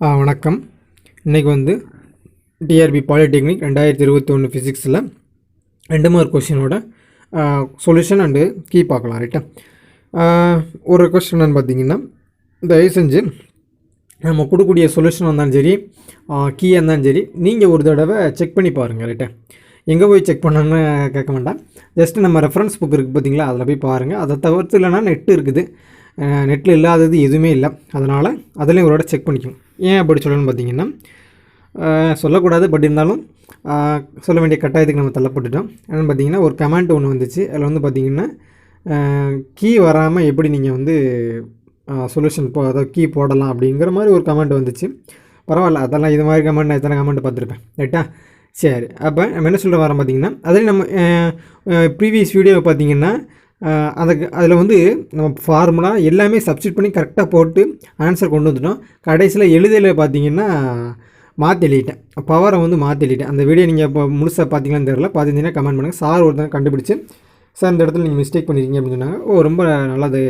வணக்கம். இன்றைக்கி வந்து டிஆர்பி பாலிடெக்னிக் 2021 ஃபிசிக்ஸில் 2 மார்க் கொஷினோட சொல்யூஷன் அண்டு கீ பார்க்கலாம். ரைட்டா, ஒரு கொஸ்டின் என்னென்னு பார்த்தீங்கன்னா, தயவு செஞ்சு நம்ம கொடுக்கக்கூடிய சொல்யூஷன் வந்தாலும் சரி, கீ இருந்தாலும் சரி, நீங்கள் ஒரு தடவை செக் பண்ணி பாருங்கள். ரைட்டா, எங்கே போய் செக் பண்ணணுன்னு கேட்க வேண்டாம். ஜஸ்ட்டு நம்ம ரெஃபரன்ஸ் புக் இருக்குது பார்த்தீங்களா, அதில் போய் பாருங்கள். அதை தவிர்த்து இல்லைனா நெட்டு இருக்குது, நெட்டில் இல்லாதது எதுவுமே இல்லை. அதனால் அதிலையும் ஒரு தடவை செக் பண்ணிக்கணும். ஏன் அப்படி சொல்லணும்னு பார்த்தீங்கன்னா, சொல்லக்கூடாது, பட் இருந்தாலும் சொல்ல வேண்டிய கட்டாயத்துக்கு நம்ம தள்ளப்பட்டுட்டோம். என்னென்னு பார்த்தீங்கன்னா, ஒரு கமெண்ட் ஒன்று வந்துச்சு. அதில் வந்து பார்த்திங்கன்னா, கீ வராமல் எப்படி நீங்கள் வந்து சொல்யூஷன் அதாவது கீ போடலாம் அப்படிங்கிற மாதிரி ஒரு கமெண்ட் வந்துச்சு. பரவாயில்ல, அதெல்லாம் இது மாதிரி கமெண்ட் நான் எத்தனை கமெண்ட் பார்த்துருப்பேன். ரைட்டா, சரி. அப்போ நம்ம என்ன சொல்ல வரோம் பார்த்தீங்கன்னா, அதில் நம்ம ப்ரீவியஸ் வீடியோவை பார்த்தீங்கன்னா, அதில் வந்து நம்ம ஃபார்முலா எல்லாமே சப்ஸ்டியூட் பண்ணி கரெக்டாக போட்டு ஆன்சர் கொண்டு வந்துட்டோம். கடைசியில் எழுதியில் பார்த்தீங்கன்னா மாற்றி எழுதிட்டேன், பவரை வந்து மாற்றி எழுதிட்டேன். அந்த வீடியோ நீங்கள் இப்போ முழுசாக பார்த்தீங்களான்னு தெரியல, பார்த்துருந்தீங்கன்னா கமெண்ட் பண்ணுங்கள். சார் ஒருத்தங்க கண்டுபிடிச்சி, சார் இந்த இடத்துல நீங்கள் மிஸ்டேக் பண்ணியிருக்கீங்க அப்படின்னு சொன்னாங்க. ரொம்ப நல்லது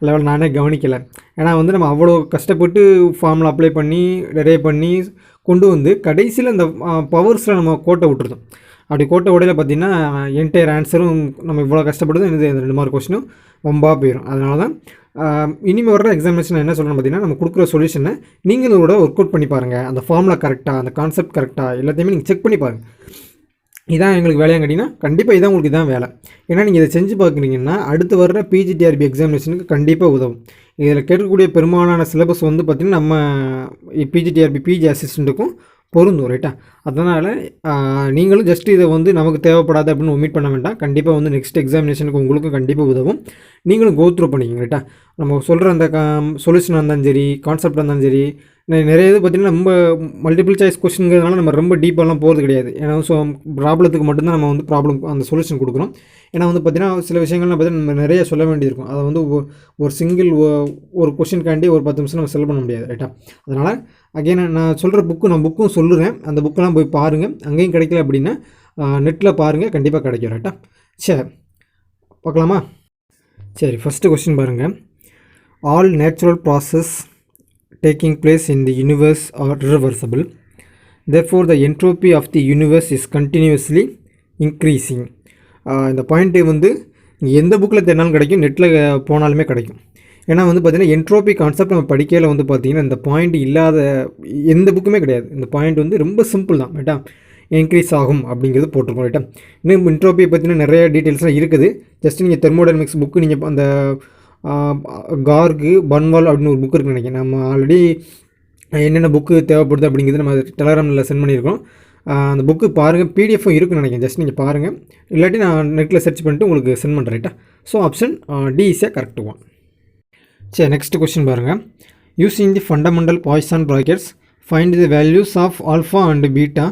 லெவல், நானே கவனிக்கலை. ஏன்னா வந்து நம்ம அவ்வளோ கஷ்டப்பட்டு ஃபார்முலா அப்ளை பண்ணி டெரைவ் பண்ணி கொண்டு வந்து கடைசியில் அந்த பவர்ஸில் நம்ம கோட்டை விட்டுருந்தோம். அப்படி கோட்டை உடையில் பார்த்திங்கன்னா என்டையர் ஆன்சரும் நம்ம இவ்வளோ கஷ்டப்படுறது இந்த 2 மார்க் கொஸ்டினும் ரொம்ப போயிடும். அதனால தான் இனிமேல் வர்ற எக்ஸாமினேஷன் என்ன சொல்லணும் பார்த்தீங்கன்னா, நம்ம கொடுக்குற சொல்யூஷனை நீங்களும் கூட ஒர்க் அவுட் பண்ணி பாருங்கள். அந்த ஃபார்முலா கரெக்டாக, அந்த கான்செப்ட் கரெக்டாக எல்லாத்தையுமே நீங்கள் செக் பண்ணி பாருங்கள். இதான் எங்களுக்கு வேலையாக கேட்டிங்கன்னா கண்டிப்பாக இதான் உங்களுக்கு இதான் வேலை. ஏன்னா நீங்கள் இதை செஞ்சு பார்க்குறீங்கன்னா அடுத்து வர்ற பிஜிடிஆர்பி எக்ஸாமினேஷனுக்கு கண்டிப்பாக உதவும். இதில் கேட்கக்கூடிய பெரும்பாலான சிலபஸ் வந்து பார்த்திங்கன்னா நம்ம பிஜிடிஆர்பி பிஜி அசிஸ்டண்ட்டுக்கும் பொருந்தும். ரைட்டா, அதனால் நீங்களும் ஜஸ்ட் இதை வந்து நமக்கு தேவைப்படாது அப்படின்னு ஒமிட் பண்ண வேண்டாம். கண்டிப்பாக வந்து நெக்ஸ்ட் எக்ஸாமினேஷனுக்கு உங்களுக்கும் கண்டிப்பாக உதவும். நீங்களும் கோ த்ரூ பண்ணிக்கங்க. ரைட்டா, நம்ம சொல்கிற அந்த சொல்யூஷனாக இருந்தாலும் சரி, கான்செப்டாக இருந்தாலும் சரி, நிறைய இது பார்த்திங்கன்னா ரொம்ப மல்டிபிள் சாய்ஸ் கொஸ்டின்ங்கிறதுனால நம்ம ரொம்ப டீப்பாலாம் போகிறது கிடையாது. ஏன்னா ப்ராப்ளத்துக்கு மட்டும்தான் நம்ம வந்து அந்த சொல்யூஷன் கொடுக்குறோம். ஏன்னா வந்து பார்த்திங்கன்னா சில விஷயங்கள்லாம் பார்த்திங்கன்னா நம்ம நிறைய சொல்ல வேண்டியிருக்கும். அதை வந்து ஒரு சிங்கிள் ஒரு கொஸ்டின்காண்டி ஒரு 10 நிமிஷம் நம்ம செல் பண்ண முடியாது. ரைட்டா, அதனால் அகைன் நான் சொல்கிற நான் புக்கும் சொல்லுறேன். அந்த புக்கெல்லாம் போய் பாருங்கள். அங்கேயும் கிடைக்கல அப்படின்னா நெட்டில் பாருங்கள், கண்டிப்பாக கிடைக்கும். ரைட்டா, சரி பார்க்கலாமா? சரி, ஃபஸ்ட்டு கொஸ்டின் பாருங்கள். All natural process taking place in the universe are irreversible. Therefore, the entropy of the universe is continuously increasing. இந்த பாயிண்ட்டு வந்து எந்த புக்கில் தேடினாலும் கிடைக்கும், நெட்டில் போனாலுமே கிடைக்கும். ஏன்னா வந்து பார்த்திங்கன்னா என்ட்ரோபி கான்செப்ட் நம்ம படிக்கையில் வந்து பார்த்திங்கன்னா இந்த பாயிண்ட் இல்லாத எந்த புக்குமே கிடையாது. இந்த பாயிண்ட் வந்து ரொம்ப சிம்பிள் தான். ரைட்டா, இன்க்ரீஸ் ஆகும் அப்படிங்கிறது போட்டிருக்கோம். ரைட்டா, இன்னும் என்ட்ரோபியை பற்றின நிறைய டீட்டெயில்ஸ்லாம் இருக்குது. ஜஸ்ட் நீங்கள் தெர்மோடைனமிக்ஸ் புக்கு நீங்கள் அந்த கார்கு பன்வால் அப்படின்னு ஒரு புக் இருக்குன்னு நினைக்கிறேன். நம்ம ஆல்ரெடி என்னென்ன புக்கு தேவைப்படுது அப்படிங்கிறது நம்ம டெலகிராமில் சென்ட் பண்ணியிருக்கோம். அந்த புக்கு பாருங்கள், பிடிஎஃப்பும் இருக்குன்னு நினைக்கிறேன். ஜஸ்ட் நீங்கள் பாருங்கள், இல்லாட்டி நான் நெட்டில் சர்ச் பண்ணிட்டு உங்களுக்கு சென்ட் பண்ணுறேன். ரைட்டா, so option D is a correct one. சரி, நெக்ஸ்ட் கொஸ்டின் பாருங்கள். Using the fundamental Poisson brackets find the values of alpha and beta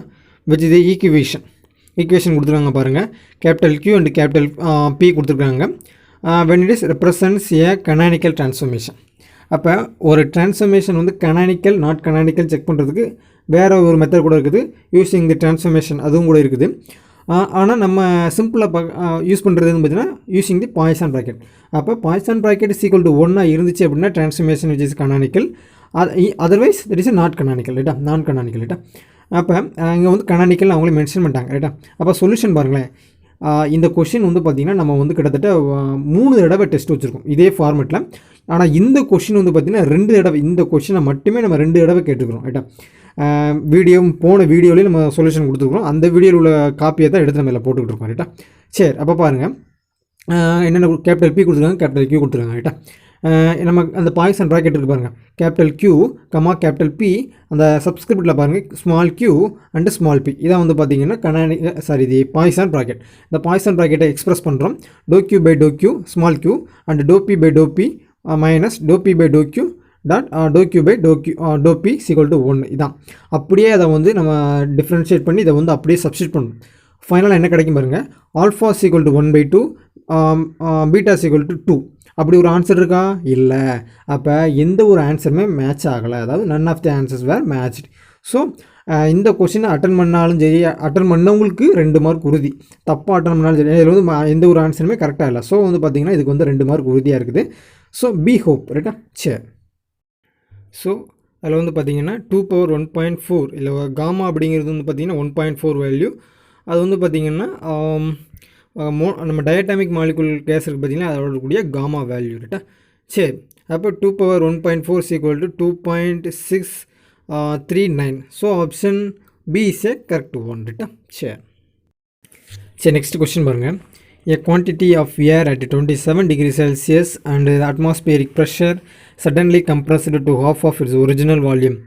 which the equation கொடுத்துருக்காங்க பாருங்கள். Capital Q and capital P கொடுத்துருக்காங்க. when it is represents a canonical transformation. அப்போ ஒரு transformation வந்து canonical not canonical check பண்ணுறதுக்கு வேறு ஒரு method கூட இருக்குது. யூஸிங் தி டிரான்ஸ்ஃபர்மேஷன் அதுவும் கூட இருக்குது. ஆனால் நம்ம சிம்பிளாக யூஸ் பண்ணுறதுன்னு பார்த்தீங்கன்னா யூஸிங் தி பாய்சான் ப்ராக்கெட். அப்போ Poisson bracket is equal to 1 இருந்துச்சு அப்படின்னா transformation which is canonical. Otherwise that is not canonical. ரைட்டா, நான் கனானிக்கல். ரைட்டா, அப்போ இங்கே வந்து கனானிக்கல் அவங்களே மென்ஷன் பண்ணிட்டாங்க. ரைட்டா, அப்போ சொல்யூஷன் பாருங்களேன். இந்த கொஷின் வந்து பார்த்திங்கன்னா நம்ம வந்து கிட்டத்தட்ட 3 தடவை டெஸ்ட் வச்சுருக்கோம் இதே ஃபார்மெட்டில். ஆனால் இந்த கொஷின் வந்து பார்த்திங்கன்னா 2 தடவை, இந்த கொஷினை மட்டுமே நம்ம 2 தடவை கேட்டுருக்கிறோம். ரைட்டா, போன வீடியோலேயும் நம்ம சொல்யூஷன் கொடுத்துருக்குறோம். அந்த வீடியோவில் உள்ள காப்பியை தான் எடுத்து நம்ம இதில் போட்டுக்கிட்டு இருக்கோம். ரைட்டா, சரி. அப்போ பாருங்கள், என்னென்ன கேபிட்டல் P கொடுத்துருக்காங்க, கேபிட்டல் Q கொடுத்துருக்காங்க. ரைட்டா, நம்ம அந்த பாய்சான் ப்ராக்கெட் இருக்குது பாருங்கள். கேபிட்டல் Q, கேபிட்டல் P, அந்த சப்ஸ்கிரிப்டில் பாருங்கள் small q and small p. இதான் வந்து பார்த்திங்கன்னா இது பாய்சான் ப்ராக்கெட். இந்த பாய்சான் ப்ராக்கெட்டை எக்ஸ்பிரஸ் பண்ணுறோம். Doe q by doe q small q and doe p by doe p minus doe p by doe q dot doe q by doe p equal to 1. இதான் அப்படியே அதை வந்து நம்ம differentiate பண்ணி இதை வந்து அப்படியே சப்ஸ்டியூட் பண்ணணும். ஃபைனலாக என்ன கிடைக்கும் பாருங்கள். Alpha equal to 1/2, beta equal to 2. அப்படி ஒரு ஆன்சர் இருக்கா? இல்லை. அப்போ எந்த ஒரு ஆன்சருமே மேட்ச் ஆகலை, அதாவது none of the answers were matched. So இந்த கொஷினை அட்டன் பண்ணாலும் சரி, அட்டன் பண்ணவங்களுக்கு 2 மார்க் உறுதி. தப்பாக அட்டன் பண்ணாலும் சரி, இதில் வந்து எந்த ஒரு ஆன்சருமே கரெக்டாக இல்லை. ஸோ வந்து பார்த்திங்கன்னா இதுக்கு வந்து 2 மார்க் உறுதியாக இருக்குது. So be hope. ரைட்டா, சரி. ஸோ அதில் வந்து பார்த்திங்கன்னா 2 power 1.4 இல்லை காமா அப்படிங்கிறது வந்து பார்த்திங்கன்னா 1.4 வேல்யூ. அது வந்து பார்த்திங்கன்னா நம்ம டயட்டாமிக் மாலிகுல் கேஸ் இருக்குது பார்த்திங்கன்னா அதோட கூடிய காமா வேல்யூ ரைட்டா. சரி, அப்போ 2 power 1.4 = 2.639. So option B is a correct one ரைட்டா. சரி நெக்ஸ்ட் கொஸ்டின் பாருங்கள். A quantity of air at 27 degrees Celsius and the atmospheric pressure suddenly compressed to half of its original volume.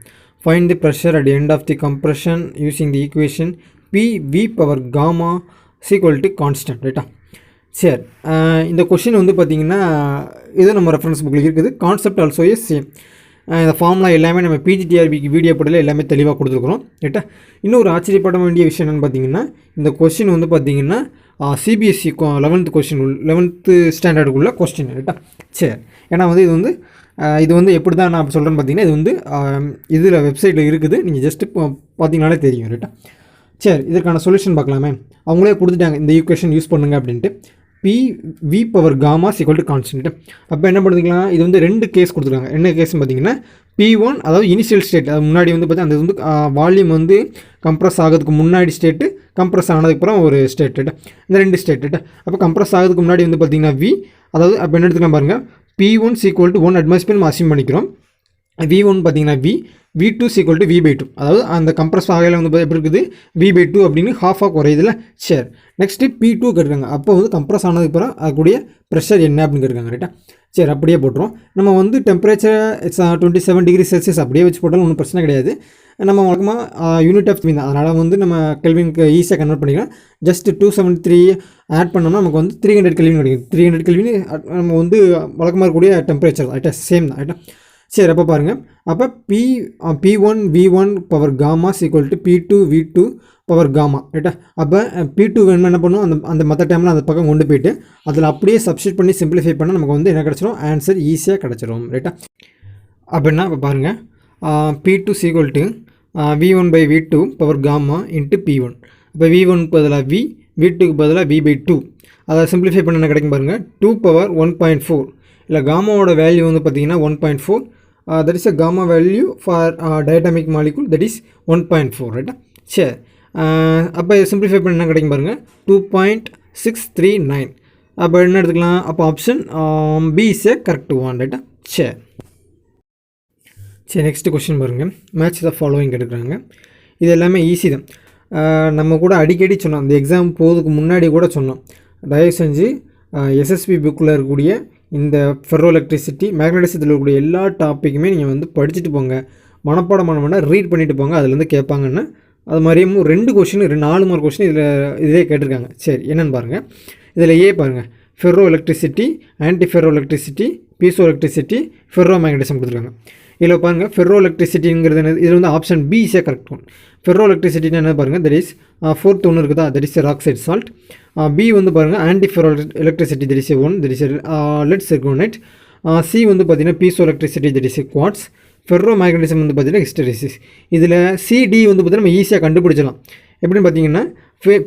Find the pressure at the end of the compression using the equation PV power gamma is equal to constant. ரைட்டா. சரி, இந்த question வந்து பார்த்திங்கன்னா இது நம்ம reference புக்கில் இருக்குது. Concept also is same. இந்த ஃபார்முலா எல்லாமே நம்ம பிஜிடிஆர்பிக்கு வீடியோ போடல எல்லாமே தெளிவாக கொடுத்துருக்குறோம் ரைட்டா. இன்னொரு ஆச்சரியப்பட வேண்டிய விஷயம் என்னென்னு பார்த்தீங்கன்னா, இந்த கொஷின் வந்து பார்த்திங்கன்னா CBSE 11th question 11th ஸ்டாண்டர்டுக்குள்ள question ரைட்டா. சரி, ஏன்னா வந்து இது வந்து எப்படி தான் நான் சொல்கிறேன்னு பார்த்தீங்கன்னா, இது வந்து இதில் வெப்சைட்டில் இருக்குது, நீங்கள் ஜஸ்ட்டு பார்த்தீங்கனாலே தெரியும் ரைட்டா. சரி, இதற்கான சொல்யூஷன் பார்க்கலாமே. அவங்களே கொடுத்துட்டாங்க இந்த ஈக்குவேஷன் யூஸ் பண்ணுங்க அப்படின்ட்டு. PV power gamma = constant. அப்போ என்ன பண்ணுறீங்களா, இது வந்து 2 கேஸ் கொடுத்துருக்காங்க. என்ன கேஸ்ன்னு பார்த்தீங்கன்னா P1 அதாவது இனிஷியல் ஸ்டேட், அது முன்னாடி வந்து பார்த்தீங்கன்னா அந்த வந்து வால்யூம் வந்து கம்ப்ரஸ் ஆகிறதுக்கு முன்னாடி ஸ்டேட்டு, கம்ப்ரஸ் ஆனதுக்கப்புறம் ஒரு ஸ்டேட் ரைட்டா. இந்த 2 ஸ்டேட் ரைட்டா. அப்போ கம்ப்ரஸ் ஆகிறதுக்கு முன்னாடி வந்து பார்த்திங்கன்னா V, அதாவது அப்போ என்ன எடுத்துக்கலாம் பாருங்கள், P1 = 1 அட்மாஸ்பியர் நம்ம அசியூம் பண்ணிக்கிறோம். V1 பார்த்தீங்கன்னா V, V2 = V/2. அதாவது அந்த கம்ப்ரஸ் ஆகையில் வந்து எப்படி இருக்குது V/2 அப்படின்னு ஹாஃபாக குறையுதுல. சரி, நெக்ஸ்ட்டு P2 கேட்டுருக்காங்க. அப்போ வந்து கம்ப்ரஸ் ஆனதுக்கப்புறம் அதுக்கூடிய ப்ரெஷர் என்ன அப்படின்னு கேட்டுருக்காங்க ரைட்டா. சரி, அப்படியே போட்டுரும். நம்ம வந்து டெம்பரேச்சர் 27 டிகிரி செல்சியஸ் அப்படியே வச்சு போட்டாலும் ஒன்றும் பிரச்சனை கிடையாது. நம்ம வழக்கமாக யூனிட் ஆஃப் மீன், அதனால் வந்து நம்ம கெல்வினுக்கு ஈஸியாக கன்வெர்ட் பண்ணிக்கலாம். ஜஸ்ட் 273 ஆட் பண்ணோம்னா நமக்கு வந்து 300 கெல்வின் கிடைக்கும். 300 கெல்வின் நம்ம வந்து வழக்கமாக இருக்கக்கூடிய டெம்பரேச்சர் ரைட்டா, சேம் தான் ரைட்டா. சரி, அப்போ பாருங்கள், அப்போ P1 V1 power gamma = P2 V2 power gamma ரைட்டா. அப்போ P2 வேணுமா என்ன பண்ணும், அந்த மற்ற டைமில் அந்த பக்கம் கொண்டு போயிட்டு அதில் அப்படியே சப்ஸ்டியூட் பண்ணி சிம்பிளிஃபை பண்ணால் நமக்கு வந்து என்ன கிடச்சிரும், ஆன்சர் ஈஸியாக கிடச்சிரும் ரைட்டா. அப்படின்னா இப்போ பாருங்கள், P2 = V1/V2 power gamma into P1. இப்போ V1க்கு பதிலாக V, V2க்கு பதிலாக V/2. அதை சிம்பிளிஃபை பண்ண என்ன கிடைக்கும் பாருங்கள், 2 power 1.4. இல்லை காமாவோட வேல்யூ வந்து பார்த்திங்கன்னா 1.4. That is a gamma value for diatomic molecule, that is 1.4 ரைட்டா. சரி, அப்போ சிம்பிளிஃபை பண்ண என்ன கிடைக்கும் பாருங்கள், 2.639. அப்போ என்ன எடுத்துக்கலாம், அப்போ option B is a correct one ரைட்டா. சரி, நெக்ஸ்ட் கொஸ்டின் பாருங்கள். மேட்ச் த ஃபாலோவிங் எடுக்கிறாங்க. இது எல்லாமே ஈஸி தான். நம்ம கூட அடிக்கடி சொன்னோம், இந்த எக்ஸாம் போகிறதுக்கு முன்னாடி கூட சொன்னோம், தயவு செஞ்சு எஸ்எஸ்பி புக்கில் இருக்கக்கூடிய இந்த ஃபெரோ எலக்ட்ரிசிட்டி மேக்னட்டிசத்தில் இருக்கக்கூடிய எல்லா டாப்பிக்குமே நீங்கள் வந்து படிச்சுட்டு போங்க, மனப்பாடம் பண்ண ரீட் பண்ணிவிட்டு போங்க, அதுலேருந்து கேட்பாங்கன்னு. அது மாதிரியும் 2 கொஷின் 4 மார்க் கொஷின் இதிலே கேட்டிருக்காங்க. சரி, என்னென்னு பாருங்கள். இதில் பாருங்கள், ferro electricity, anti ferro electricity, piezo electricity, ferro magnetism கொடுத்துருக்காங்க. இதில் பாருங்கள், ஃபெரோ எலக்ட்ரிசிட்டிங்கிறது என்ன, இதில் வந்து option B is a correct one. Ferro எலக்ட்ரிசிட்டின்னு என்ன பாருங்கள், தட் இஸ் 4th ஒன்று இருக்குதா, that is Rochelle salt. B வந்து பாருங்கள் anti ferro electricity, that is 1, that is lead zirconate. C வந்து பார்த்தீங்கன்னா piezo electricity, that is quartz. Ferro magnetism வந்து பார்த்தீங்கன்னா ஹிஸ்டரிசிஸ். இதில் சிடி வந்து பார்த்தீங்கன்னா நம்ம ஈஸியாக கண்டுபிடிச்சலாம். எப்படின்னு பார்த்தீங்கன்னா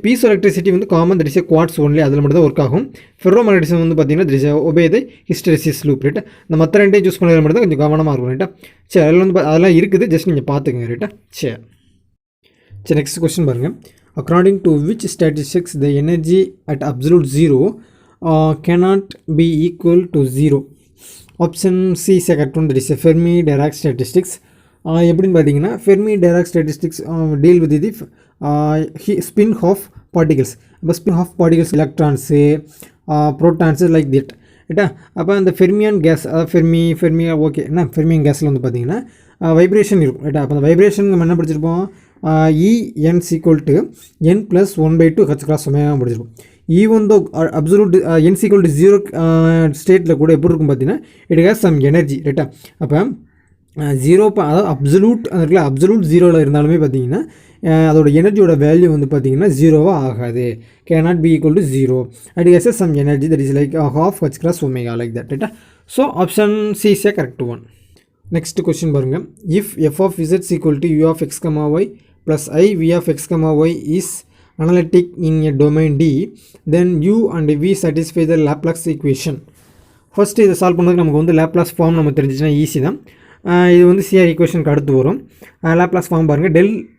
பீசோ எலக்ட்ரிசிட்டி வந்து common, that is quartz only, அதில் மட்டும் தான் ஒர்க் ஆகும். ஃபெரோ மேக்னட்டிசம் வந்து பார்த்தீங்கன்னா that is obey the hysteresis loop ரைட்டா. இந்த மற்ற 2 சூஸ் பண்ணுறது மட்டும் தான் கொஞ்சம் கவனமாக இருக்கும் ரைட்டா. சரி, அதில் வந்து அதெல்லாம் இருக்குது, ஜஸ்ட் நீங்கள் பார்த்துக்கங்க ரைட்டா. சரி, நெக்ஸ்ட் கொஸ்டின் பாருங்கள். According to which statistics the energy at absolute zero cannot be equal to zero? Option C is correct one, that is Fermi-Dirac statistics. எப்படின்னு பார்த்தீங்கன்னா Fermi-Dirac statistics deal with the spin half particles. இப்போ spin half particles electrons, protons like that ரைட்டா. அப்போ அந்த ஃபெர்மியான் case, அதாவது ஃபெர்மியா okay என்ன ஃபெர்மியன் கேஸில் வந்து பார்த்தீங்கன்னா வைப்ரேஷன் இருக்கும் ரைட்டா. அப்போ அந்த வைப்ரேஷன் நம்ம என்ன படிச்சிருப்போம், En = n + 1/2 h படிச்சிருப்போம். ஈவன் தோ அப்சல்யூட் n = 0 ஸ்டேட்டில் கூட எப்படி இருக்கும் பார்த்தீங்கன்னா இட் ஹேஸ் சம் எனர்ஜி ரைட்டா. அப்போ 0 அதாவது அப்சல்யூட் இருக்குல்ல, அப்சல்யூட் 0ல் இருந்தாலுமே பார்த்தீங்கன்னா அதோட எனர்ஜியோட வேல்யூ வந்து பார்த்தீங்கன்னா 0வாக ஆகாது. cannot be equal to 0. it has some energy that is like half h like that ரைட்டா. So option C is a correct one. Next question பாருங்கள். If f of z = u of x, y plus I v of x, y is analytic in a domain D, then u and v satisfy the Laplace equation. First இதை solve பண்ணுறதுக்கு நமக்கு வந்து Laplace form நம்ம தெரிஞ்சிச்சுன்னா easy தான். இது வந்து CR ஈக்குவேஷனுக்கு அடுத்து வரும். லாப்லாஸ் ஃபார்ம் பாருங்கள்,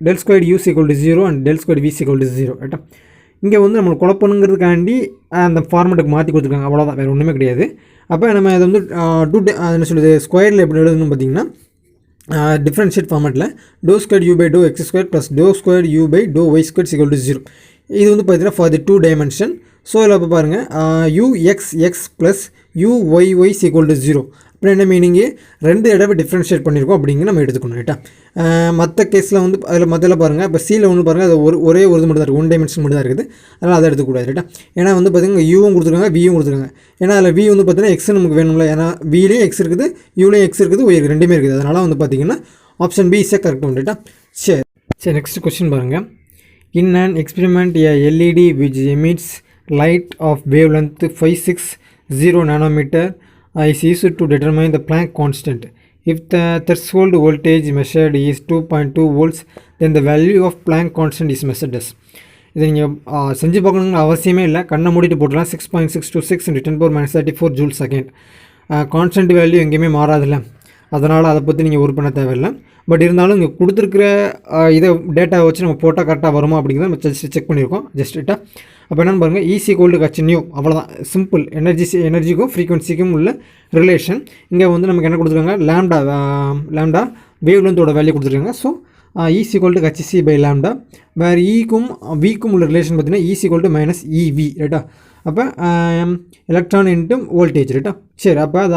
del squared u equal to 0 and del squared v equal to 0. ரைட்டா, இங்கே வந்து நம்மளுக்கு குழப்பணுங்கிறதுக்காண்டி அந்த ஃபார்மெட்டுக்கு மாற்றி கொடுத்துருக்காங்க, அவ்வளோதான், வேறு ஒன்றுமே கிடையாது. அப்போ நம்ம இதை வந்து என்ன சொல்லுது ஸ்கொயரில் எப்படி எழுதணும்னு பார்த்தீங்கன்னா டிஃப்ரென்ஷியேட் ஃபார்மெட்டில் do squared u by do x squared plus do squared u by do y squared equal to 0. இது வந்து பார்த்தீங்கன்னா ஃபார் தி 2 டைமென்ஷன். ஸோ இதில் இப்போ பாருங்கள் ux plus uy equal to 0. அப்புறம் என்ன மீனிங்கு, 2 தடவை டிஃப்ரென்ஷியேட் பண்ணியிருக்கோம் அப்படிங்க நம்ம எடுத்துக்கணும். ரைட்டா, மற்ற கேஸில் வந்து அதில் மற்றல பாருங்கள், இப்போ சியில் ஒன்று பாருங்கள், அது ஒரே ஒரு இது மட்டும் தான் இருக்குது, 1 டைமென்ஷன் மட்டும் தான் இருக்குது. அதனால் அதை எடுத்துக்கூடாது. ரைட்டா, ஏன்னா வந்து பார்த்திங்கன்னா யூவும் கொடுத்துருக்காங்க, வியும் கொடுத்துருக்காங்க. ஏன்னா அதில் வி வந்து பார்த்திங்கன்னா எக்ஸ் நமக்கு வேணும்ல, ஏன்னா விலையும் எக்ஸ் இருக்குது, யூலையும் எக்ஸ் இருக்குது, ஒய் ரெண்டுமே இருக்குது. அதனால் வந்து பார்த்திங்கன்னா ஆப்ஷன் பி இஸ் கரெக்ட் ஒன்று. ரைட்டா, சரி நெக்ஸ்ட் கொஸ்டின் பாருங்கள். In an experiment a LED which emits light of wavelength 560 nanometer is used to determine the Planck constant. If the threshold voltage measured is 2.2 volts, then the value of Planck constant is measured as. இதை நீங்கள் செஞ்சு பார்க்கணுங்கிற அவசியமே இல்லை, கண்ணை மூடிட்டு போட்டுலாம். 6.626 × 10⁻34 joule second. Constant value எங்கேயுமே மாறாதில்ல, அதனால் அதை பற்றி நீங்கள் ஒர்க் பண்ண தேவையில்லை. பட் இருந்தாலும் இங்கே கொடுத்துருக்கிற இதை டேட்டாவை வச்சு நம்ம போட்டால் கரெக்டாக வருமா அப்படிங்கிறத நம்ம ஜஸ்ட் செக் பண்ணியிருக்கோம். ஜஸ்ட்டாக அப்போ என்னென்னு பாருங்கள், ஈஸி கோல்டு கட்சி நியூ, அவ்வளோதான், சிம்பிள். எனர்ஜிக்கும் ஃப்ரீக்வன்சிக்கும் உள்ள ரிலேஷன். இங்கே வந்து நமக்கு என்ன கொடுத்துருக்காங்க, லேம்டா வேவ் லென்த்தோட வேல்யூ கொடுத்துருக்காங்க. So E is equal to hc by lambda. வேறு ஈக்கும் விக்கும் உள்ள ரிலேஷன் பார்த்தீங்கன்னா ஈஸி கோல்டு மைனஸ் இவி. ரைட்டா, அப்போ எலக்ட்ரான் இன்ட்டு வோல்டேஜ். ரைட்டா, சரி, அப்போ அது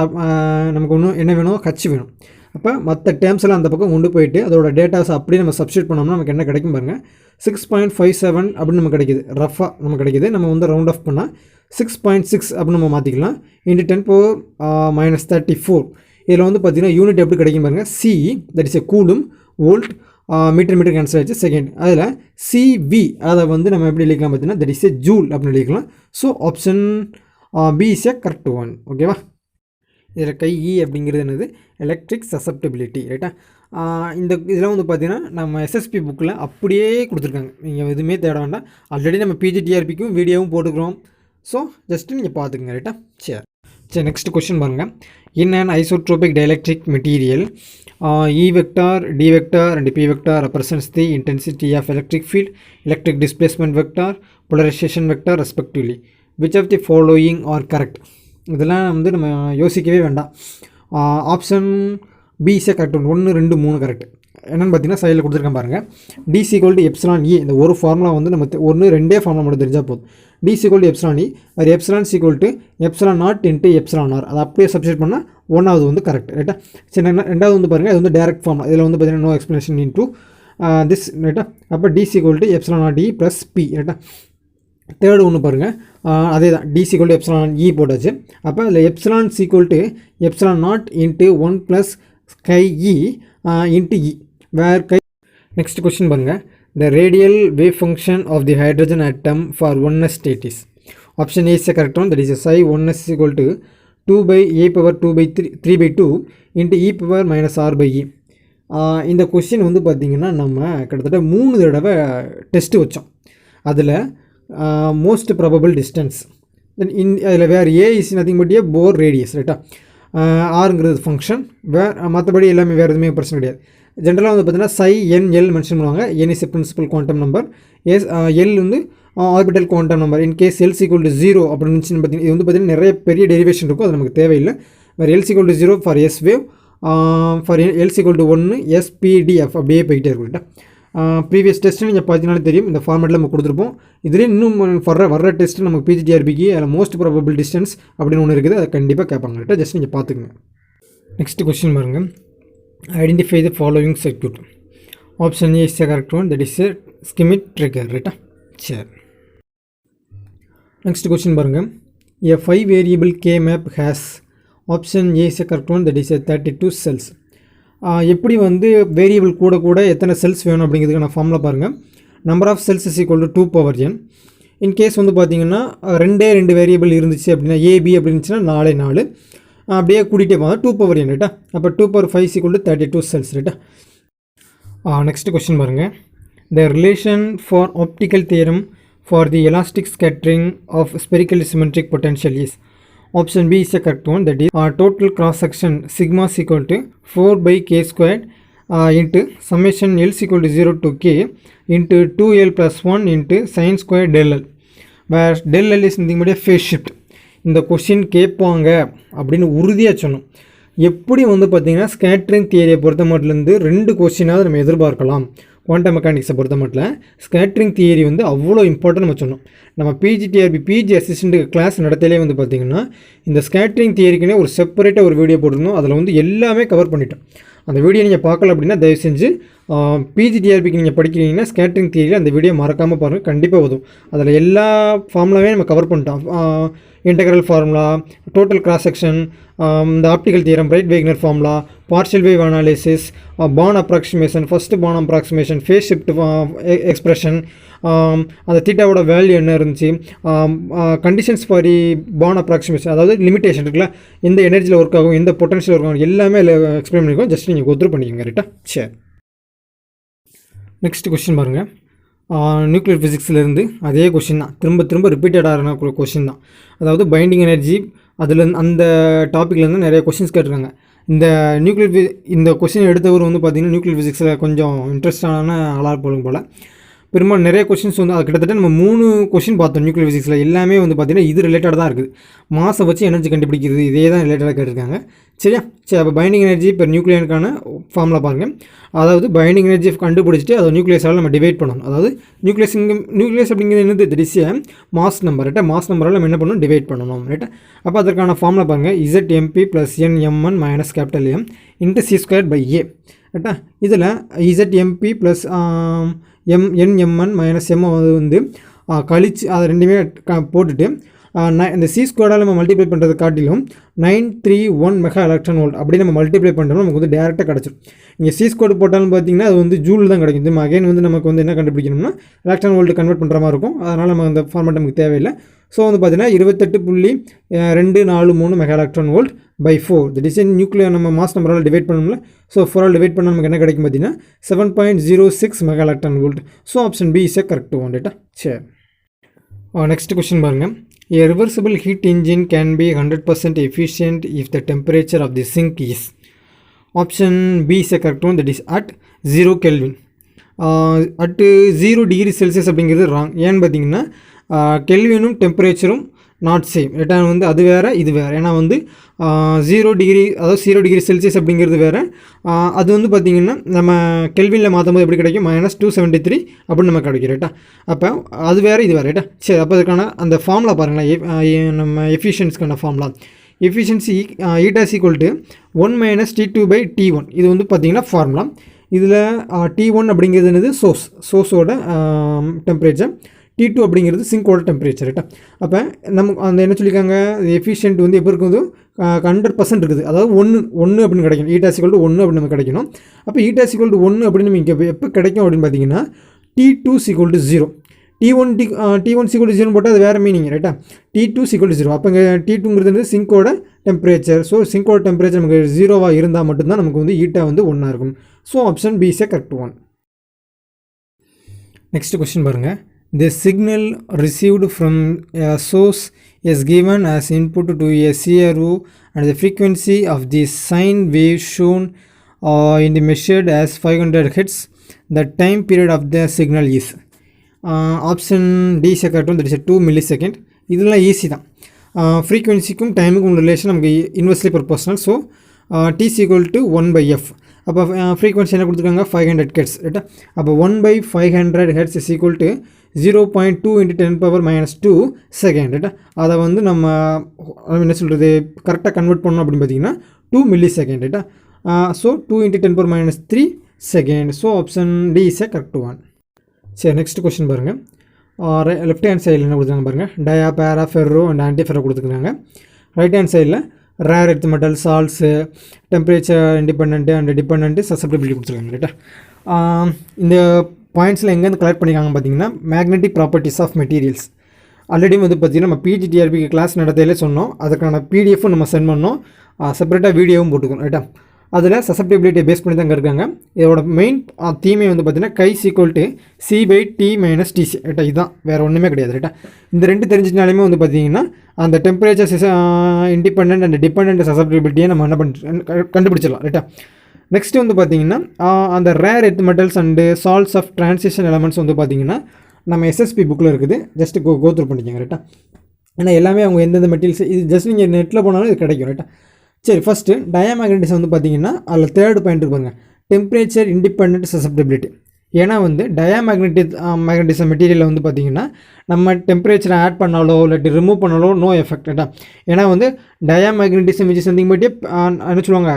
நமக்கு ஒன்றும் என்ன வேணும், ஹச் வேணும். அப்போ மற்ற டேர்ம்ஸ் எல்லாம் அந்த பக்கம் கொண்டு போயிட்டு அதோட டேட்டாஸ் அப்படியே நம்ம சப்ஸ்டியூட் பண்ணோம்னா நமக்கு என்ன கிடைக்கும் பாருங்கள், 6.57 அப்படின்னு நமக்கு கிடைக்கிது, ரஃபாக நமக்கு கிடைக்கிது. நம்ம வந்து ரவுண்ட் ஆஃப் பண்ணால் 6.6 அப்படின்னு நம்ம மாற்றிக்கலாம். இன்ட்டு 10⁻−34. இதில் வந்து பார்த்திங்கன்னா யூனிட் எப்படி கிடைக்கும் பாருங்கள், C that is a coulomb, volt, metre cancel ஆகிடுச்சு, செகண்ட். அதில் சிவி அதை வந்து நம்ம எப்படி எழுதிக்கலாம் பார்த்தீங்கன்னா தட் இஸ் எ ஜூல் அப்படின்னு எழுதிக்கலாம். So option B is a correct one. ஓகேவா, இதில் கை இ அப்படிங்கிறது என்னது, எலக்ட்ரிக் சசப்டபிலிட்டி. ரைட்டா, இந்த இதெல்லாம் வந்து பார்த்திங்கன்னா நம்ம எஸ்எஸ்பி புக்கில் அப்படியே கொடுத்துருக்காங்க, நீங்கள் எதுவுமே தேட வேண்டாம். ஆல்ரெடி நம்ம பிஜிடிஆர்பிக்கும் வீடியோவும் போட்டுக்கிறோம். ஸோ ஜஸ்ட்டு நீங்கள் பார்த்துக்குங்க. ரைட்டா, சரி நெக்ஸ்ட் கொஸ்டின் பாருங்கள். In an isotropic dielectric material E vector, D vector and P vector represents the intensity of electric field, electric displacement vector, polarization vector respectively. Which of the following are correct? இதெல்லாம் வந்து நம்ம யோசிக்கவே வேண்டாம். Option B is correct. 1 2 3 correct. என்னென்னு பார்த்தீங்கன்னா சைடில் கொடுத்துருக்கேன் பாருங்கள். D = epsilon E. இந்த ஒரு ஃபார்முலா வந்து நம்ம 2 ஃபார்முலா மட்டும் தெரிஞ்சால் போதும். D = எப்சிலான் இ, அது epsilon epsilon naught into epsilon R. அதை அப்படியே சப்ஸ்டியூட் பண்ணால் 1வது வந்து கரெக்ட். ரைட்டா, சரி, 2வது வந்து பாருங்கள், அது வந்து டேரக்ட் ஃபார்முலா. இதில் வந்து பார்த்தீங்கன்னா நோ எக்ஸ்ப்ளனேஷன் இன்டூ திஸ். ரைட்டா, அப்போ D = epsilon not E plus B. ரைட்டா, தேர்டு ஒன்று பாருங்கள், அதே தான். D = எப்சிலான் இ போட்டாச்சு. அப்போ அதில் epsilon epsilon naught into 1 + chi e into e, where chi. Next question பாருங்கள். The radial wave function of the hydrogen atom for 1s state is. Option A is correct one. That is psi 1s = 2/a^3/2 into e⁻⁻r/e. இந்த question வந்து பார்த்திங்கன்னா நம்ம கிட்டத்தட்ட 3 தடவை test வச்சோம். அதில் most probable distance, அதில் வேறு A is nothing but A Bohr radius. ரைட்டா, ஆருங்கிறது ஃபங்க்ஷன், மற்றபடி எல்லாமே வேறு எதுவுமே பிரச்சனை கிடையாது. ஜென்ரலாக வந்து பார்த்தீங்கன்னா psi n l மென்ஷன் பண்ணுவாங்க. n is a principal quantum number, l வந்து orbital quantum number. In case l = 0 அப்படின்னு பார்த்தீங்கன்னா இது வந்து பார்த்திங்கன்னா நிறைய பெரிய டெரிவேஷன் இருக்கும், அது நமக்கு தேவையில்லை. வேறு l = 0 for S wave, for l = 1 spdf அப்படியே போய்கிட்டே இருக்கும். ரைட்டா, ப்ரீவியஸ் டெஸ்ட்டு நீங்கள் பார்த்தீங்கன்னாலே தெரியும், இந்த ஃபார்மேட்டில் நம்ம கொடுத்துருப்போம். இதில் இன்னும் வர்ற டெஸ்ட்டு நமக்கு பிஜிடிஆர்பிக்கு அதில் மோஸ்ட் ப்ராபபிள் டிஸ்டன்ஸ் அப்படின்னு ஒன்று இருக்குது, அதை கண்டிப்பாக கேட்பாங்க. ரைட்டா, ஜஸ்ட் நீங்கள் பார்த்துக்குங்க. நெக்ஸ்ட் கொஸ்டின் பாருங்கள். Identify the following circuit. Option A is a correct one. That is a Schmitt trigger. ரைட்டா, சரி. நெக்ஸ்ட் கொஸ்டின் பாருங்கள். எ 5 variable K map has. Option A is a correct one. That is a 32 cells. எப்படி வந்து variable கூட எத்தனை cells வேணும் அப்படிங்கிறதுக்கு நான் ஃபார்முலா பாருங்கள். Number of cells is equal to 2/n. In case வந்து பார்த்திங்கன்னா 2 வேரியபிள் இருந்துச்சு அப்படின்னா ஏபி அப்படி இருந்துச்சுன்னா 4 அப்படியே கூட்டிகிட்டே போங்க 2/n. ரைட்டா, அப்போ 2/5 = 32 cells. ரைட்டா, நெக்ஸ்ட் கொஸ்டின் பாருங்கள். The relation for optical theorem for the elastic scattering of spherical symmetric potential is. Option B is the correct one. That is total cross section sigma is equal to 4 by k squared into summation L is equal to 0 to k into 2L plus 1 into sin square del L, where del L is nothing but a phase shift. இந்த question கேட்பாங்க அப்படின்னு உறுதியாக சொன்னோம். எப்படி வந்து பார்த்திங்கன்னா scattering தியரியை பொறுத்த மட்டும்லேருந்து 2 கொஸ்டினாவது நம்ம எதிர்பார்க்கலாம். குவாண்டம் மெக்கானிக்ஸை பொறுத்த மட்டும் ஸ்கேட்ரிங் தியரி வந்து அவ்வளோ இம்பார்ட்டன் நம்ம சொன்னோம். நம்ம பிஜி அசிஸ்டண்ட் கிளாஸ் நடத்திலே வந்து பார்த்திங்கன்னா இந்த ஸ்கேட்ரிங் தியரிக்குன்னே ஒரு செப்பரேட்டாக ஒரு வீடியோ போட்டிருந்தோம். அதில் வந்து எல்லாமே கவர் பண்ணிட்டோம். அந்த வீடியோ நீங்கள் பார்க்கல அப்படின்னா தயவு செஞ்சு பிஜிடிஆர்பிக்கு நீங்கள் படிக்கிறீங்கன்னா ஸ்கேட்ரிங் தியரியில் அந்த வீடியோ மறக்காமல் பாருங்கள், கண்டிப்பாக உதவும். அதில் எல்லா ஃபார்முலாவே நம்ம கவர் பண்ணிட்டோம். Integral formula, total cross section, இந்த optical theorem, Breit Wigner formula, partial wave analysis, Born approximation, first Born approximation, phase shift expression, அந்த தீட்டாவோட வேல்யூ என்ன இருந்துச்சு, கண்டிஷன்ஸ் ஃபார் பான் அப்ராக்சிமேஷன், அதாவது லிமிடேஷன் இருக்குல்ல, எந்த எனர்ஜியில் ஒர்க் ஆகும், எந்த பொட்டன்ஷியல் ஒர்க் ஆகும், எல்லாமே எக்ஸ்பிளைன் பண்ணிக்கோ. ஜஸ்ட் நீங்கள் கோத்ரூ பண்ணிக்கோங்க. ரைட்டா? சரி, நெக்ஸ்ட் கொஸ்டின் பாருங்கள். நியூக்ளியர் ஃபிசிக்ஸ்லேருந்து அதே கொஷின் தான், திரும்ப திரும்ப ரிப்பீட்டடான கொஷின் தான். அதாவது பைண்டிங் எனர்ஜி, அதில் அந்த டாப்பிக்லேருந்து நிறைய கொஷின்ஸ் கேட்டிருக்காங்க. இந்த கொஷின் எடுத்தவர் வந்து பார்த்திங்கன்னா நியூக்ளியர் ஃபிசிக்ஸில் கொஞ்சம் இன்ட்ரெஸ்டான ஆளாக போல. பெரும்பாலும் நிறைய கொஷின்ஸ் வந்து அது கிட்டத்தட்ட நம்ம 3 கொஷின் பார்த்தோம் நியூக்ளியர் ஃபிசிக்ஸில். எல்லாமே வந்து பார்த்திங்கன்னா இது ரிலேட்டடாக தான் இருக்குது. மாசை வச்சு எனர்ஜி கண்டுபிடிக்கிறது, இதே தான் ரிலேட்டடாக கேட்டிருக்காங்க. சரியா? சரி, அப்போ பைண்டிங் எனர்ஜி இப்போ நியூக்ளியருக்கான ஃபார்முலா பாருங்கள். அதாவது பைண்டிங் எனர்ஜி கண்டுபிடிச்சிட்டு அதை நியூக்ளியஸால் நம்ம டிவைட் பண்ணணும். அதாவது நியூக்ளியஸ் அப்படிங்கிறது என்னது? திடீசிய மாஸ் நம்பர். ரைட்டா? மாஸ் நம்பரால் நம்ம என்ன பண்ணணும்? டிவைட் பண்ணணும். ரைட்டா? அப்போ அதற்கான ஃபார்முலா பாருங்கள். ZMP + NMN - M × C²/A. ரைட்டா? இதில் ZMP + NMN - M வந்து கழிச்சு அதை ரெண்டுமே போட்டுட்டு இந்த C² நம்ம மல்டிப்ளை பண்ணுறது காட்டிலும் 931 மெகா எலக்ட்ரான் வோல்ட் அப்படி நம்ம மல்டிப்ளை பண்ணுறோம், நமக்கு வந்து டேரெக்டாக கிடச்சிடும். இங்கே C² போட்டாலும் பார்த்தீங்கன்னா அது வந்து ஜூல் தான் கிடைக்கும். இது அகைன் வந்து நமக்கு வந்து என்ன கண்டுபிடிக்கணும்னா எலக்ட்ரான் வோல்ட் கன்வெர்ட் பண்ணுற மாதிரி இருக்கும். அதனால் நம்ம அந்த ஃபார்மேட் நமக்கு தேவையில்லை. ஸோ வந்து பார்த்தீங்கன்னா 28.243 mega electron volt by 4. The design nuclear நம்ம மாஸ் நம்பரால் டிவைட் பண்ணணும்ல. ஸோ 4ஆல் டிவைட் பண்ணால் நமக்கு என்ன கிடைக்கும் பார்த்தீங்கன்னா 7.06 mega electron volt. So option B is correct one. ரைட்டா? சரி, நெக்ஸ்ட் கொஸ்டின் பாருங்கள். A reversible heat engine can be 100% efficient if the temperature of the sink is. Option B is a correct one. That is at 0 Kelvin. At 0 degree Celsius அப்படிங்கிறது wrong. ஏன்னு பார்த்தீங்கன்னா கெல்வினும் டெம்பரேச்சரும் not same. ரைட்டா? வந்து அது வேறு இது வேறு. ஏன்னா வந்து 0 டிகிரி, அதாவது 0 டிகிரி செல்சியஸ் அப்படிங்கிறது வேறு. அது வந்து பார்த்திங்கன்னா நம்ம கெல்வினில் மாற்றும் போது எப்படி கிடைக்கும்? -273 அப்படின்னு நம்ம கிடைக்கும். ரைட்டா? அப்போ அது வேறு இது வேறு. ரைட்டா? சரி, அப்போ அதுக்கான அந்த ஃபார்முலா பாருங்களேன். நம்ம எஃபிஷியன்ஸிக்கான ஃபார்முலா, எஃபிஷியன்சி ஈட்டா = 1 - T2/T1. இது வந்து பார்த்திங்கன்னா ஃபார்முலா. இதில் T1 அப்படிங்கிறது என்னது? சோர்ஸோட டெம்பரேச்சர். T2 அப்படிங்கிறது சிங்கோட டெம்பரேச்சர். ரைட்டா? அப்போ நம்ம அந்த என்ன சொல்லியிருக்காங்க, எஃபிஷியன்ட் வந்து எப்போ இருக்குது? 100% இருக்குது. அதாவது 1 அப்படின்னு கிடைக்கணும். ஈட்டா = 1 அப்படின்னு நம்ம கிடைக்கணும். அப்போ ஈட்டா = 1 அப்படின்னு நம்ம இங்கே எப்போ கிடைக்கும் அப்படின்னு பார்த்தீங்கன்னா T2 = 0. T1 = 0 போட்டால் அது வேறு மீனிங். ரைட்டா? T2 = 0. அப்போ இங்கே T2ங்கிறது சிங்கோட டெம்பரேச்சர். ஸோ சிங்கோட டெம்பரேச்சர் நமக்கு 0வாக இருந்தால் மட்டும்தான் நமக்கு வந்து ஈட்டா வந்து 1 இருக்கும். So option B is correct one. Next question பாருங்கள். The signal received from a source is given as input to a CRO and the frequency of the sine wave shown in the measured as 500 Hz. The time period of the signal is. Option D is correct one. That is 2 millisecond. இதெல்லாம் easy தான். ஃப்ரீக்வன்சிக்கும் டைமுக்கும் relation நமக்கு inversely proportional. So T = 1/f. அப்போ frequency என்ன கொடுத்துருக்காங்க? 500 Hz. ரைட்டா? அப்போ 1/500 Hz is equal to 0.2 × 10⁻² second. ரைட்டா? அதை வந்து நம்ம என்ன சொல்கிறது கரெக்டாக கன்வெர்ட் பண்ணணும் அப்படின்னு பார்த்தீங்கன்னா 2 millisecond. ரைட்டா? So 2 × 10⁻³ second. So option D is correct one. சரி, நெக்ஸ்ட் கொஸ்டின் பாருங்கள். லெஃப்ட் ஹேண்ட் சைடில் என்ன கொடுத்துருக்காங்க பாருங்கள். டயா, பேரா, ஃபெர்ரோ அண்ட் ஆன்டிஃபெர்ரோ கொடுத்துருக்காங்க. ரைட் ஹேண்ட் சைடில் rare earth metal, salts, temperature independent and dependent, susceptibility கொடுத்துருக்காங்க. ரைட்டா? இந்த பாயிண்ட்ஸில் எங்கேருந்து கலெக்ட் பண்ணிக்காங்க பார்த்தீங்கன்னா magnetic properties of materials. Already வந்து பார்த்திங்கன்னா நம்ம பிஜிடிஆர்பிக்கு கிளாஸ் நடத்தையிலே சொன்னோம். அதுக்கான பிடிஎஃப்பும் நம்ம சென்ட் பண்ணோம், செப்பரேட்டாக வீடியோவும் போட்டுக்கணும். ரைட்டா? அதில் சசப்டிபிலிட்டியை பேஸ் பண்ணி தாங்க இருக்காங்க. இதோட மெயின் தீமை வந்து பார்த்தீங்கன்னா கைஸ் equal to C by T minus TC ரைட்டா. இதுதான் வேறு ஒன்றுமே கிடையாது ரைட்டா. இந்த ரெண்டு தெரிஞ்சினாலுமே வந்து பார்த்தீங்கன்னா அந்த டெம்பரேச்சர் இண்டிபெண்டன்ட் அண்ட் டிபெண்டன்ட் சசப்டிபிலிட்டியை நம்ம என்ன கண்டுபிடிச்சிடலாம் ரைட்டா. நெக்ஸ்ட் வந்து பார்த்தீங்கன்னா அந்த rare earth metals and salts of transition elements வந்து பார்த்தீங்கன்னா நம்ம எஸ்எஸ்பி புக்கில் இருக்குது. ஜஸ்ட் கோத்ரூ பண்ணிக்கோங்க ரைட்டா. ஏன்னா எல்லாமே அவங்க எந்தெந்த மெட்டீரியல்ஸ் இது ஜஸ்ட் நீங்கள் நெட்டில் போனாலும் இது கிடைக்கும் ரைட்டா. சரி, ஃபஸ்ட்டு டயாமேக்னட்டிசம் வந்து பார்த்தீங்கன்னா அதில் தேர்ட் பாயிண்ட் இருப்பாங்க, டெம்பரேச்சர் இண்டிபெண்டன்ட் சசப்டிபிலிட்டி. ஏன்னா வந்து மேக்னட்டிசம் மெட்டீரியலில் வந்து பார்த்திங்கன்னா நம்ம டெம்பரேச்சரை ஆட் பண்ணாலோ இல்லாட்டி ரிமூவ் பண்ணாலோ நோ எஃபெக்ட் ரைட்டா. ஏன்னா வந்து டயாமேக்னட்டிசம் விச் சம்திங் பற்றி என்ன சொல்லுவாங்க,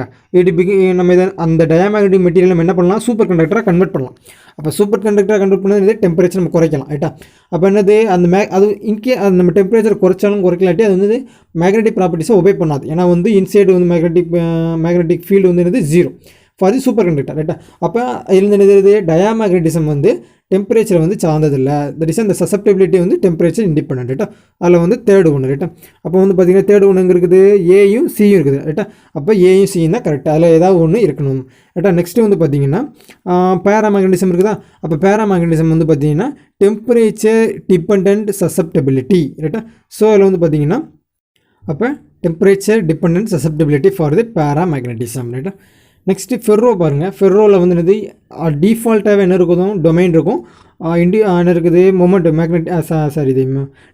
நம்ம இதை அந்த டயாமேக்னட்டிக் மெட்டீரியல் நம்ம என்ன பண்ணலாம், சூப்பர் கண்டக்டராக கன்வெர்ட் பண்ணலாம். அப்போ சூப்பர் கண்டக்டராக கன்வெர்ட் பண்ணது டெம்பரேச்சர் நம்ம குறைக்கலாம் ரைட்டா. அப்போ என்னது அந்த அது அது நம்ம டெம்பரேச்சர் குறைச்சாலும் குறைக்கலாட்டி அது வந்து மேக்னெட்டிக் ப்ராப்பர்ட்டிஸை ஒபே பண்ணாது. ஏன்னா வந்து இன்சைடு வந்து மேக்னெட்டிக் ஃபீல்டு வந்து என்னது 0 ஃபார் தி சூப்பர் கண்டக்டர் ரைட்டா. அப்போ இருந்தது டயாமேக்னட்டிசம் வந்து டெம்பரேச்சர் வந்து சார்ந்ததில்லை. தட் இஸ் அந்த சசப்டிபிலிட்டி வந்து டெம்பரேச்சர் இண்டிபெண்டன்ட் ரைட்டா. அதில் வந்து தேர்டு ஒன்று ரைட்டா. அப்போ வந்து பார்த்திங்கன்னா தேர்டு ஒன்று எங்கே இருக்குது, ஏயும் சியும் இருக்குது ரைட்டா. அப்போ ஏயும் சியும் தான் கரெக்டாக, அதில் ஏதாவது ஒன்று இருக்கணும் ரைட்டா. நெக்ஸ்ட்டு வந்து பார்த்திங்கன்னா பேராமேக்னட்டிசம் இருக்குதா. அப்போ பேராமேக்னட்டிசம் வந்து பார்த்திங்கன்னா டெம்பரேச்சர் டிபெண்டன்ட் சசப்டிபிலிட்டி ரைட்டா. ஸோ அதில் வந்து பார்த்திங்கன்னா அப்போ temperature dependent susceptibility for the paramagnetism ரைட்டா. நெக்ஸ்ட்டு ஃபெர்ரோ பாருங்கள். ஃபெர்ரோவில் வந்து என்னது டிஃபால்ட்டாகவே என்ன இருக்கும், டொமைன் இருக்கும், என்ன இருக்குது மொமெண்ட் இது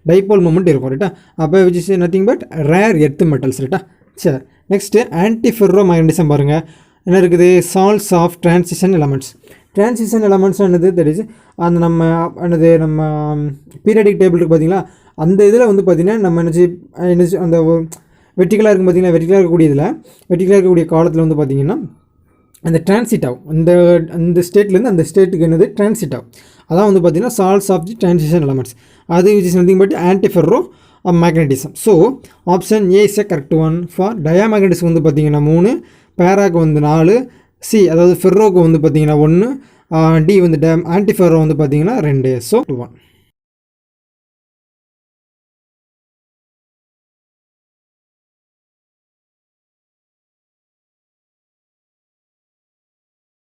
டைபோல் மொமெண்ட் இருக்கும் ரைட்டா. அப்போ which is nothing but rare earth metals ரைட்டா. சரி, நெக்ஸ்ட்டு ஆன்டி ஃபெர்ரோ மேக்னட்டிசம் பாருங்கள். என்ன இருக்குது, salts of transition elements. Transition elements என்னது, தட் இஸ் அந்த நம்ம பீரியடிக் டேபிள் இருக்குது பார்த்தீங்களா, அந்த இதில் வந்து பார்த்திங்கன்னா நம்ம என்ன அந்த வெர்டிகலாக இருக்கும் பார்த்திங்கன்னா, வெர்டிகலாக இருக்கக்கூடிய காலத்தில் வந்து பார்த்திங்கன்னா அந்த டிரான்சிட் ஆகும். அந்த ஸ்டேட்லேருந்து அந்த ஸ்டேட்டுக்கு என்னது டிரான்சிட் ஆகும். அதான் வந்து பார்த்திங்கன்னா salts of the transition elements. அது which is nothing but antiferro magnetism. So option A is a correct one for diamagnetism வந்து பார்த்திங்கன்னா 3, பேராக்கு வந்து 4, சி அதாவது ஃபெர்ரோக்கு வந்து பார்த்திங்கன்னா 1, டி வந்து ஆன்டிஃபெர்ரோ வந்து பார்த்திங்கன்னா 2. ஸோ 1.